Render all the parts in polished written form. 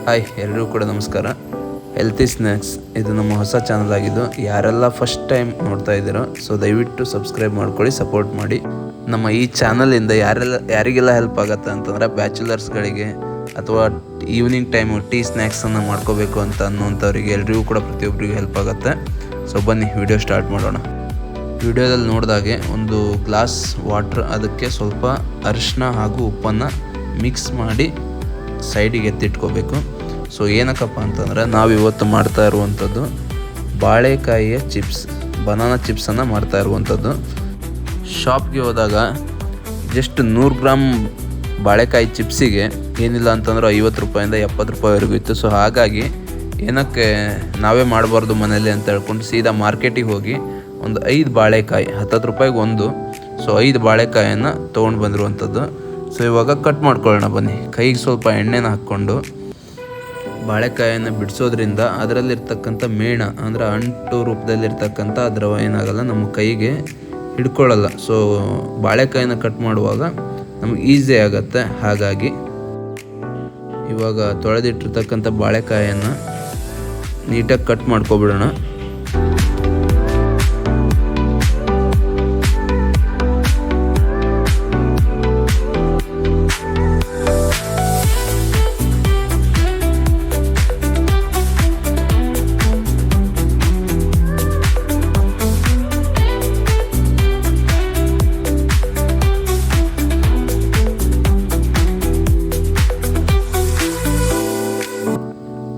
Hi, ಎಲ್ಲರಿಗೂ ಕೂಡ ನಮಸ್ಕಾರ. ಹೆಲ್ತಿ ಸ್ನ್ಯಾಕ್ಸ್ ಇದು ನಮ್ಮ ಹೊಸ ಚಾನಲ್ ಆಗಿದ್ದು, ಯಾರೆಲ್ಲ ಫಸ್ಟ್ ಟೈಮ್ ನೋಡ್ತಾ ಇದ್ದೀರೋ ಸೊ ದಯವಿಟ್ಟು ಸಬ್ಸ್ಕ್ರೈಬ್ ಮಾಡ್ಕೊಳ್ಳಿ, ಸಪೋರ್ಟ್ ಮಾಡಿ. ನಮ್ಮ ಈ ಚಾನಲಿಂದ ಯಾರಿಗೆಲ್ಲ ಹೆಲ್ಪ್ ಆಗುತ್ತೆ ಅಂತಂದರೆ ಬ್ಯಾಚುಲರ್ಸ್ಗಳಿಗೆ ಅಥವಾ ಈವ್ನಿಂಗ್ ಟೈಮು ಟೀ ಸ್ನ್ಯಾಕ್ಸನ್ನು ಮಾಡ್ಕೋಬೇಕು ಅಂತ ಅನ್ನೋಂಥವ್ರಿಗೆ ಎಲ್ರಿಗೂ ಕೂಡ ಪ್ರತಿಯೊಬ್ಬರಿಗೂ ಹೆಲ್ಪ್ ಆಗುತ್ತೆ. ಸೊ ಬನ್ನಿ ವಿಡಿಯೋ ಸ್ಟಾರ್ಟ್ ಮಾಡೋಣ. ವಿಡಿಯೋದಲ್ಲಿ ನೋಡಿದಾಗೆ ಒಂದು ಗ್ಲಾಸ್ ವಾಟ್ರ್, ಅದಕ್ಕೆ ಸ್ವಲ್ಪ ಅರಿಶಿನ ಹಾಗೂ ಉಪ್ಪನ್ನು ಮಿಕ್ಸ್ ಮಾಡಿ ಸೈಡಿಗೆ ಎತ್ತಿಟ್ಕೋಬೇಕು. ಸೊ ಏನಕ್ಕಪ್ಪ ಅಂತಂದರೆ ನಾವಿವತ್ತು ಮಾಡ್ತಾ ಇರುವಂಥದ್ದು ಬಾಳೆಕಾಯಿಯ ಚಿಪ್ಸ್, ಬನಾನಾ ಚಿಪ್ಸನ್ನು ಮಾಡ್ತಾ ಇರುವಂಥದ್ದು. ಶಾಪ್ಗೆ ಹೋದಾಗ ಜಸ್ಟ್ 100 ಗ್ರಾಮ್ ಬಾಳೆಕಾಯಿ ಚಿಪ್ಸಿಗೆ ಏನಿಲ್ಲ ಅಂತಂದ್ರೆ 50 ರೂಪಾಯಿಂದ 70 ರೂಪಾಯಿವರೆಗೂ ಇತ್ತು. ಸೊ ಹಾಗಾಗಿ ಏನಕ್ಕೆ ನಾವೇ ಮಾಡಬಾರ್ದು ಮನೇಲಿ ಅಂತ ಹೇಳ್ಕೊಂಡು ಸೀದಾ ಮಾರ್ಕೆಟಿಗೆ ಹೋಗಿ ಒಂದು 5 ಬಾಳೆಕಾಯಿ 10 ರೂಪಾಯಿಗೆ ಒಂದು, ಸೊ 5 ಬಾಳೆಕಾಯನ್ನು ತೊಗೊಂಡು ಬಂದಿರುವಂಥದ್ದು. ಸೊ ಇವಾಗ ಕಟ್ ಮಾಡ್ಕೊಳ್ಳೋಣ ಬನ್ನಿ. ಕೈಗೆ ಸ್ವಲ್ಪ ಎಣ್ಣೆನ ಹಾಕ್ಕೊಂಡು ಬಾಳೆಕಾಯನ್ನು ಬಿಡಿಸೋದ್ರಿಂದ ಅದರಲ್ಲಿರ್ತಕ್ಕಂಥ ಮೇಣ ಅಂದರೆ ಅಂಟು ರೂಪದಲ್ಲಿರ್ತಕ್ಕಂಥ ದ್ರವ ಏನಾಗಲ್ಲ, ನಮ್ಮ ಕೈಗೆ ಹಿಡ್ಕೊಳ್ಳಲ್ಲ. ಸೊ ಬಾಳೆಕಾಯಿನ ಕಟ್ ಮಾಡುವಾಗ ನಮಗೆ ಈಸಿ ಆಗುತ್ತೆ. ಹಾಗಾಗಿ ಇವಾಗ ತೊಳೆದಿಟ್ಟಿರ್ತಕ್ಕಂಥ ಬಾಳೆಕಾಯನ್ನು ನೀಟಾಗಿ ಕಟ್ ಮಾಡ್ಕೊಬಿಡೋಣ.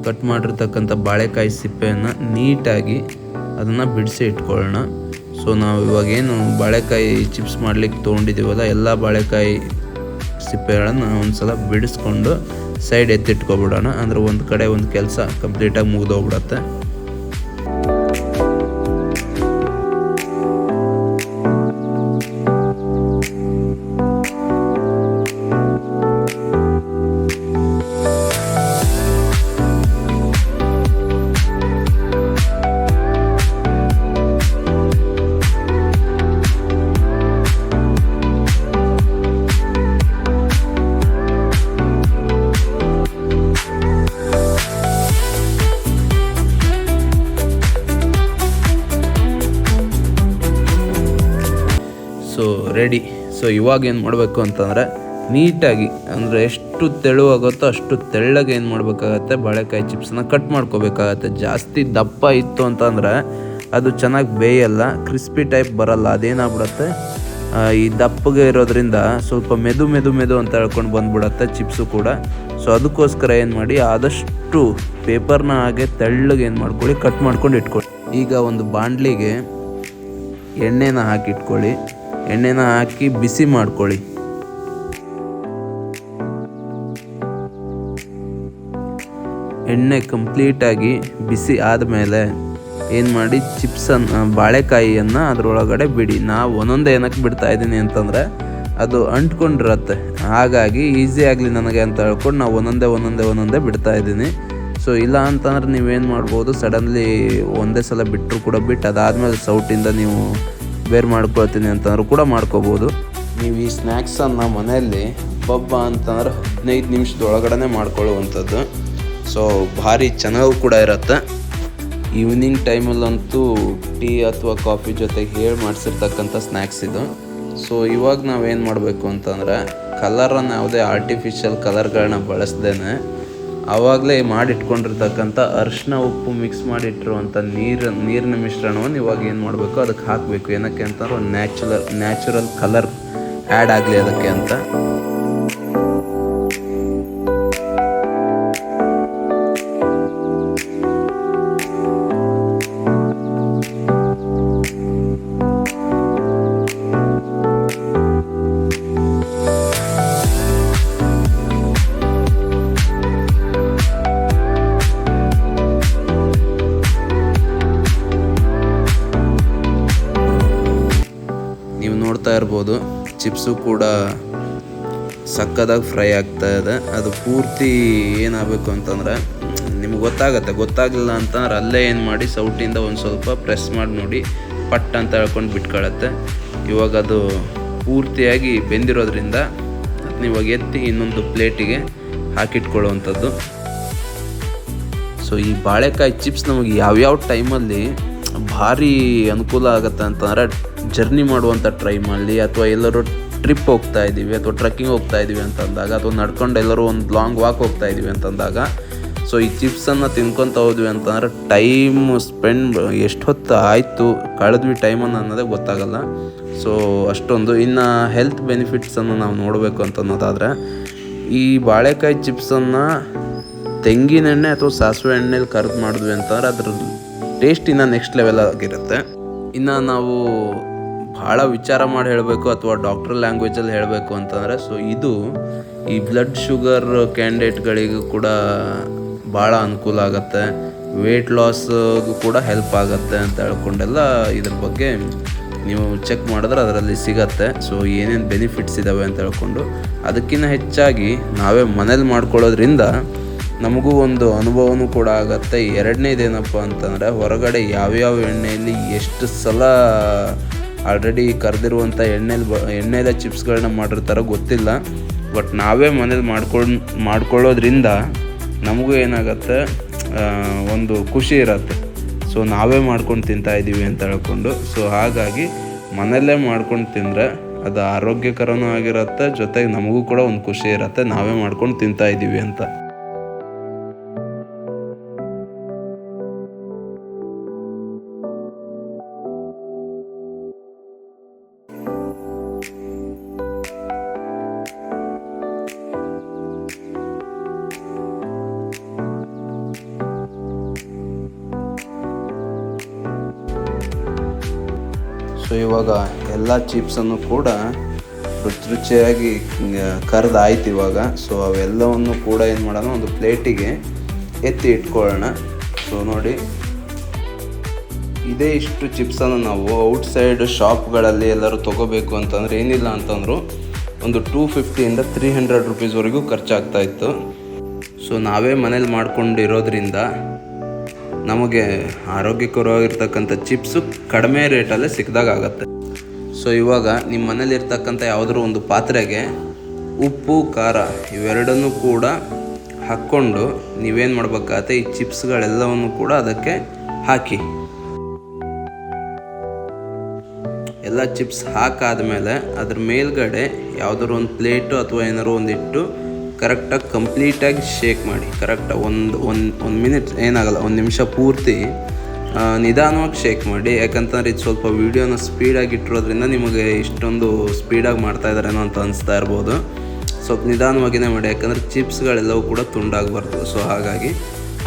ಕಟ್ ಮಾಡಿರ್ತಕ್ಕಂಥ ಬಾಳೆಕಾಯಿ ಸಿಪ್ಪೆಯನ್ನು ನೀಟಾಗಿ ಅದನ್ನು ಬಿಡಿಸಿ ಇಟ್ಕೊಳ್ಳೋಣ. ಸೊ ನಾವು ಇವಾಗೇನು ಬಾಳೆಕಾಯಿ ಚಿಪ್ಸ್ ಮಾಡಲಿಕ್ಕೆ ತೊಗೊಂಡಿದ್ದೀವಲ್ಲ, ಎಲ್ಲ ಬಾಳೆಕಾಯಿ ಸಿಪ್ಪೆಗಳನ್ನು ಒಂದು ಸಲ ಬಿಡಿಸ್ಕೊಂಡು ಸೈಡ್ ಎತ್ತಿಟ್ಕೊಬಿಡೋಣ. ಅಂದರೆ ಒಂದು ಕಡೆ ಒಂದು ಕೆಲಸ ಕಂಪ್ಲೀಟಾಗಿ ಮುಗಿದೋಗ್ಬಿಡತ್ತೆ. So ready. ಸೊ ಇವಾಗ ಏನು ಮಾಡಬೇಕು ಅಂತಂದರೆ ನೀಟಾಗಿ, ಅಂದರೆ ಎಷ್ಟು ತೆಳುವಾಗುತ್ತೋ ಅಷ್ಟು ತೆಳ್ಳಗೆ ಏನು ಮಾಡಬೇಕಾಗತ್ತೆ, ಬಾಳೆಕಾಯಿ ಚಿಪ್ಸನ್ನ ಕಟ್ ಮಾಡ್ಕೋಬೇಕಾಗತ್ತೆ. ಜಾಸ್ತಿ ದಪ್ಪ ಇತ್ತು ಅಂತಂದರೆ ಅದು ಚೆನ್ನಾಗಿ ಬೇಯಲ್ಲ, ಕ್ರಿಸ್ಪಿ ಟೈಪ್ ಬರಲ್ಲ. ಅದೇನಾಗ್ಬಿಡುತ್ತೆ, ಈ ದಪ್ಪಗೆ ಇರೋದ್ರಿಂದ ಸ್ವಲ್ಪ ಮೆದು ಅಂತ ಹೇಳ್ಕೊಂಡು ಬಂದುಬಿಡತ್ತೆ ಚಿಪ್ಸು ಕೂಡ. ಸೊ ಅದಕ್ಕೋಸ್ಕರ ಏನು ಮಾಡಿ, ಆದಷ್ಟು ಪೇಪರ್ನ ಹಾಗೆ ತೆಳ್ಳಗೆ ಏನು ಮಾಡ್ಕೊಳ್ಳಿ, ಕಟ್ ಮಾಡ್ಕೊಂಡು ಇಟ್ಕೊಳ್ಳಿ. ಈಗ ಒಂದು ಬಾಣಲಿಗೆ ಎಣ್ಣೆನ ಹಾಕಿಟ್ಕೊಳ್ಳಿ. ಎಣ್ಣೆನ ಹಾಕಿ ಬಿಸಿ ಮಾಡ್ಕೊಳ್ಳಿ. ಎಣ್ಣೆ ಕಂಪ್ಲೀಟಾಗಿ ಬಿಸಿ ಆದಮೇಲೆ ಏನು ಮಾಡಿ, ಚಿಪ್ಸನ್ನು ಬಾಳೆಕಾಯಿಯನ್ನು ಅದರೊಳಗಡೆ ಬಿಡಿ. ನಾವು ಒಂದೊಂದೇ ಏನಕ್ಕೆ ಬಿಡ್ತಾ ಇದ್ದೀನಿ ಅಂತಂದರೆ ಅದು ಅಂಟ್ಕೊಂಡಿರತ್ತೆ, ಹಾಗಾಗಿ ಈಸಿ ಆಗಲಿ ನನಗೆ ಅಂತ ಹೇಳ್ಕೊಂಡು ನಾವು ಒಂದೊಂದೇ ಬಿಡ್ತಾ ಇದ್ದೀನಿ. ಸೊ ಇಲ್ಲ ಅಂತಂದ್ರೆ ನೀವೇನು ಮಾಡ್ಬೋದು, ಸಡನ್ಲಿ ಒಂದೇ ಸಲ ಬಿಟ್ಟರು ಕೂಡ ಬಿಟ್ಟು ಅದಾದಮೇಲೆ ಸೌಟಿಂದ ನೀವು ಬೇರೆ ಮಾಡ್ಕೊಳ್ತೀನಿ ಅಂತಂದ್ರೂ ಕೂಡ ಮಾಡ್ಕೋಬೋದು. ನೀವು ಈ ಸ್ನ್ಯಾಕ್ಸನ್ನು ಮನೆಯಲ್ಲಿ ಬಬ್ಬ ಅಂತಂದ್ರೆ 15 ನಿಮಿಷದೊಳಗಡೆ ಮಾಡ್ಕೊಳ್ಳುವಂಥದ್ದು. ಸೊ ಭಾರಿ ಚೆನ್ನಾಗೂ ಕೂಡ ಇರುತ್ತೆ. ಈವ್ನಿಂಗ್ ಟೈಮಲ್ಲಂತೂ ಟೀ ಅಥವಾ ಕಾಫಿ ಜೊತೆಗೆ ಹೇಳಿ ಮಾಡಿಸಿರ್ತಕ್ಕಂಥ ಸ್ನ್ಯಾಕ್ಸ್ ಇದು. ಸೊ ಇವಾಗ ನಾವೇನು ಮಾಡಬೇಕು ಅಂತಂದರೆ, ಕಲರನ್ನು ಯಾವುದೇ ಆರ್ಟಿಫಿಷಿಯಲ್ ಕಲರ್ಗಳನ್ನ ಬಳಸ್ದೇನೆ ಆವಾಗಲೇ ಮಾಡಿಟ್ಕೊಂಡಿರ್ತಕ್ಕಂಥ ಅರಿಶಿನ ಉಪ್ಪು ಮಿಕ್ಸ್ ಮಾಡಿಟ್ಟಿರುವಂಥ ನೀರಿನ ಮಿಶ್ರಣವನ್ನು ಇವಾಗ ಏನು ಮಾಡಬೇಕು, ಅದಕ್ಕೆ ಹಾಕಬೇಕು. ಏನಕ್ಕೆ ಅಂತಂದ್ರೆ ಒಂದು ನ್ಯಾಚುರಲ್ ಕಲರ್ ಆ್ಯಡ್ ಆಗಲಿ ಅದಕ್ಕೆ ಅಂತ. ನೋಡ್ತಾ ಇರ್ಬೋದು, ಚಿಪ್ಸು ಕೂಡ ಸಕ್ಕದಾಗಿ ಫ್ರೈ ಆಗ್ತಾ ಇದೆ. ಅದು ಪೂರ್ತಿ ಏನಾಗಬೇಕು ಅಂತಂದರೆ ನಿಮ್ಗೆ ಗೊತ್ತಾಗಲಿಲ್ಲ ಅಂತಂದ್ರೆ ಅಲ್ಲೇ ಏನು ಮಾಡಿ, ಸೌಟಿಂದ ಒಂದು ಸ್ವಲ್ಪ ಪ್ರೆಸ್ ಮಾಡಿ ನೋಡಿ, ಪಟ್ ಅಂತ ಹೇಳ್ಕೊಂಡು ಬಿಟ್ಕೊಳ್ಳುತ್ತೆ. ಇವಾಗ ಅದು ಪೂರ್ತಿಯಾಗಿ ಬೆಂದಿರೋದ್ರಿಂದ ಅದನ್ನ ಇವಾಗ ಎತ್ತಿ ಇನ್ನೊಂದು ಪ್ಲೇಟಿಗೆ ಹಾಕಿಟ್ಕೊಳ್ಳುವಂಥದ್ದು. ಸೊ ಈ ಬಾಳೆಕಾಯಿ ಚಿಪ್ಸ್ ನಮಗೆ ಯಾವ್ಯಾವ ಟೈಮಲ್ಲಿ ಭಾರಿ ಅನುಕೂಲ ಆಗುತ್ತೆ ಅಂತಂದರೆ ಜರ್ನಿ ಮಾಡುವಂಥ ಟೈಮಲ್ಲಿ ಅಥವಾ ಎಲ್ಲರೂ ಟ್ರಿಪ್ ಹೋಗ್ತಾ ಇದ್ದೀವಿ ಅಥವಾ ಟ್ರೆಕ್ಕಿಂಗ್ ಹೋಗ್ತಾ ಇದ್ದೀವಿ ಅಂತಂದಾಗ ಅಥವಾ ನಡ್ಕೊಂಡು ಎಲ್ಲರೂ ಒಂದು ಲಾಂಗ್ ವಾಕ್ ಹೋಗ್ತಾ ಇದ್ದೀವಿ ಅಂತಂದಾಗ ಸೊ ಈ ಚಿಪ್ಸನ್ನು ತಿನ್ಕೊತ ಹೋದ್ವಿ ಅಂತಂದ್ರೆ ಟೈಮ್ ಸ್ಪೆಂಡ್ ಎಷ್ಟು ಹೊತ್ತು ಆಯಿತು ಕಳೆದ್ವಿ ಟೈಮನ್ನು ಅನ್ನೋದೇ ಗೊತ್ತಾಗಲ್ಲ. ಸೊ ಅಷ್ಟೊಂದು. ಇನ್ನು ಹೆಲ್ತ್ ಬೆನಿಫಿಟ್ಸನ್ನು ನಾವು ನೋಡಬೇಕು ಅಂತ ಅನ್ನೋದಾದರೆ ಈ ಬಾಳೆಕಾಯಿ ಚಿಪ್ಸನ್ನು ತೆಂಗಿನೆಣ್ಣೆ ಅಥವಾ ಸಾಸಿವೆ ಎಣ್ಣೆಲಿ ಕರೆದು ಮಾಡಿದ್ವಿ ಅಂತಂದ್ರೆ ಅದ್ರ ಟೇಸ್ಟ್ ಇನ್ನೂ ನೆಕ್ಸ್ಟ್ ಲೆವೆಲ್ ಆಗಿರುತ್ತೆ. ಇನ್ನು ನಾವು ಭಾಳ ವಿಚಾರ ಮಾಡಿ ಹೇಳಬೇಕು ಅಥವಾ ಡಾಕ್ಟರ್ ಲ್ಯಾಂಗ್ವೇಜಲ್ಲಿ ಹೇಳಬೇಕು ಅಂತಂದರೆ ಸೊ ಇದು ಈ ಬ್ಲಡ್ ಶುಗರ್ ಕ್ಯಾಂಡಿಡೇಟ್ಗಳಿಗೂ ಕೂಡ ಭಾಳ ಅನುಕೂಲ ಆಗುತ್ತೆ, ವೆಯ್ಟ್ ಲಾಸ್ಗೂ ಕೂಡ ಹೆಲ್ಪ್ ಆಗುತ್ತೆ ಅಂತ ಹೇಳ್ಕೊಂಡೆಲ್ಲ ಇದ್ರ ಬಗ್ಗೆ ನೀವು ಚೆಕ್ ಮಾಡಿದ್ರೆ ಅದರಲ್ಲಿ ಸಿಗತ್ತೆ. ಸೊ ಏನೇನು ಬೆನಿಫಿಟ್ಸ್ ಇದ್ದಾವೆ ಅಂತ ಹೇಳ್ಕೊಂಡು ಅದಕ್ಕಿಂತ ಹೆಚ್ಚಾಗಿ ನಾವೇ ಮನೇಲಿ ಮಾಡ್ಕೊಳ್ಳೋದ್ರಿಂದ ನಮಗೂ ಒಂದು ಅನುಭವನೂ ಕೂಡ ಆಗುತ್ತೆ. ಎರಡನೇದೇನಪ್ಪ ಅಂತಂದರೆ ಹೊರಗಡೆ ಯಾವ್ಯಾವ ಎಣ್ಣೆಯಲ್ಲಿ ಎಷ್ಟು ಸಲ ಆಲ್ರೆಡಿ ಕರೆದಿರುವಂಥ ಎಣ್ಣೆದ ಚಿಪ್ಸ್ಗಳನ್ನ ಮಾಡಿರ್ತಾರೋ ಗೊತ್ತಿಲ್ಲ. ಬಟ್ ನಾವೇ ಮನೇಲಿ ಮಾಡ್ಕೊಳ್ಳೋದ್ರಿಂದ ನಮಗೂ ಏನಾಗುತ್ತೆ, ಒಂದು ಖುಷಿ ಇರುತ್ತೆ. ಸೊ ನಾವೇ ಮಾಡ್ಕೊಂಡು ತಿಂತಾಯಿದ್ದೀವಿ ಅಂತ ಹೇಳ್ಕೊಂಡು. ಸೊ ಹಾಗಾಗಿ ಮನೆಯಲ್ಲೇ ಮಾಡ್ಕೊಂಡು ತಿಂದರೆ ಅದು ಆರೋಗ್ಯಕರನೂ ಆಗಿರುತ್ತೆ, ಜೊತೆಗೆ ನಮಗೂ ಕೂಡ ಒಂದು ಖುಷಿ ಇರುತ್ತೆ ನಾವೇ ಮಾಡ್ಕೊಂಡು ತಿಂತಾಯಿದ್ದೀವಿ ಅಂತ. ಸೊ ಇವಾಗ ಎಲ್ಲ ಚಿಪ್ಸನ್ನು ಕೂಡ ರುಚಿಯಾಗಿ ಕರೆದಾಯ್ತು ಇವಾಗ. ಸೊ ಅವೆಲ್ಲವನ್ನು ಕೂಡ ಏನು ಮಾಡೋಣ, ಒಂದು ಪ್ಲೇಟಿಗೆ ಎತ್ತಿ ಇಟ್ಕೊಳ್ಳೋಣ. ಸೊ ನೋಡಿ, ಇದೇ ಇಷ್ಟು ಚಿಪ್ಸನ್ನು ನಾವು ಔಟ್ಸೈಡ್ ಶಾಪ್ಗಳಲ್ಲಿ ಎಲ್ಲರೂ ತೊಗೋಬೇಕು ಅಂತಂದರೆ ಏನಿಲ್ಲ ಅಂತಂದರು ಒಂದು 250 300 ರುಪೀಸ್ವರೆಗೂ ಖರ್ಚಾಗ್ತಾಯಿತ್ತು. ಸೊ ನಾವೇ ಮನೇಲಿ ಮಾಡ್ಕೊಂಡಿರೋದ್ರಿಂದ ನಮಗೆ ಆರೋಗ್ಯಕರವಾಗಿರ್ತಕ್ಕಂಥ ಚಿಪ್ಸು ಕಡಿಮೆ ರೇಟಲ್ಲೇ ಸಿಕ್ಕಿದಾಗತ್ತೆ. ಸೊ ಇವಾಗ ನಿಮ್ಮ ಮನೇಲಿರ್ತಕ್ಕಂಥ ಯಾವುದಾದ್ರು ಒಂದು ಪಾತ್ರೆಗೆ ಉಪ್ಪು ಖಾರ ಇವೆರಡನ್ನೂ ಕೂಡ ಹಾಕ್ಕೊಂಡು ನೀವೇನು ಮಾಡ್ಬೇಕಾಗತ್ತೆ, ಈ ಚಿಪ್ಸ್ಗಳೆಲ್ಲವನ್ನು ಕೂಡ ಅದಕ್ಕೆ ಹಾಕಿ. ಎಲ್ಲ ಚಿಪ್ಸ್ ಹಾಕಾದ್ಮೇಲೆ ಅದ್ರ ಮೇಲ್ಗಡೆ ಯಾವುದಾದ್ರು ಒಂದು ಪ್ಲೇಟು ಅಥವಾ ಏನಾದ್ರು ಒಂದು ಇಟ್ಟು ಕರೆಕ್ಟಾಗಿ ಕಂಪ್ಲೀಟಾಗಿ ಶೇಕ್ ಮಾಡಿ. ಕರೆಕ್ಟಾಗಿ ಒಂದು ಮಿನಿಟ್ ಏನಾಗಲ್ಲ, 1 ನಿಮಿಷ ಪೂರ್ತಿ ನಿಧಾನವಾಗಿ ಶೇಕ್ ಮಾಡಿ. ಯಾಕಂತಂದ್ರೆ ಇದು ಸ್ವಲ್ಪ ವೀಡಿಯೋನ ಸ್ಪೀಡಾಗಿ ಇಟ್ಟಿರೋದ್ರಿಂದ ನಿಮಗೆ ಇಷ್ಟೊಂದು ಸ್ಪೀಡಾಗಿ ಮಾಡ್ತಾಯಿದ್ದಾರೇನೋ ಅಂತ ಅನಿಸ್ತಾ ಇರ್ಬೋದು. ಸ್ವಲ್ಪ ನಿಧಾನವಾಗಿಯೇ ಮಾಡಿ, ಯಾಕಂದರೆ ಚಿಪ್ಸ್ಗಳೆಲ್ಲವೂ ಕೂಡ ತುಂಡಾಗಬಾರ್ದು. ಸೊ ಹಾಗಾಗಿ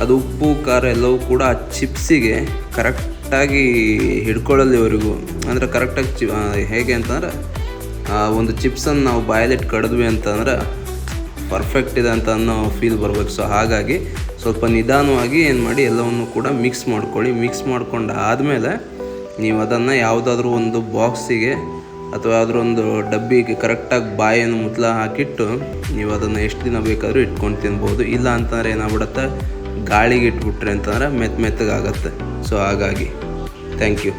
ಅದು ಉಪ್ಪು ಖಾರ ಎಲ್ಲವೂ ಕೂಡ ಆ ಚಿಪ್ಸಿಗೆ ಕರೆಕ್ಟಾಗಿ ಹಿಡ್ಕೊಳ್ಳೋಲ್ಲಿವರೆಗೂ, ಅಂದರೆ ಕರೆಕ್ಟಾಗಿ ಹೇಗೆ ಅಂತಂದರೆ ಒಂದು ಚಿಪ್ಸನ್ನು ನಾವು ಬಾಯಲ್ಲಿಟ್ಟು ಕಡಿದ್ವಿ ಅಂತಂದ್ರೆ ಪರ್ಫೆಕ್ಟ್ ಇದೆ ಅಂತ ಅನ್ನೋ ಫೀಲ್ ಬರಬೇಕು. ಸೊ ಹಾಗಾಗಿ ಸ್ವಲ್ಪ ನಿಧಾನವಾಗಿ ಏನು ಮಾಡಿ ಎಲ್ಲವನ್ನು ಕೂಡ ಮಿಕ್ಸ್ ಮಾಡ್ಕೊಳ್ಳಿ. ಮಿಕ್ಸ್ ಮಾಡ್ಕೊಂಡು ಆದಮೇಲೆ ನೀವು ಅದನ್ನು ಯಾವುದಾದ್ರೂ ಒಂದು ಬಾಕ್ಸಿಗೆ ಅಥವಾ ಯಾವುದಾದ್ರೂ ಒಂದು ಡಬ್ಬಿಗೆ ಕರೆಕ್ಟಾಗಿ ಬಾಯನ್ನು ಮುತ್ತಲ ಹಾಕಿಟ್ಟು ನೀವು ಅದನ್ನು ಎಷ್ಟು ದಿನ ಬೇಕಾದರೂ ಇಟ್ಕೊಂಡು ತಿನ್ಬೋದು. ಇಲ್ಲ ಅಂತಂದರೆ ಏನಾಗ್ಬಿಡುತ್ತೆ, ಗಾಳಿಗೆ ಇಟ್ಬಿಟ್ರೆ ಅಂತಂದರೆ ಮೆತ್ತಗಾಗತ್ತೆ. ಸೊ ಹಾಗಾಗಿ ಥ್ಯಾಂಕ್ ಯು.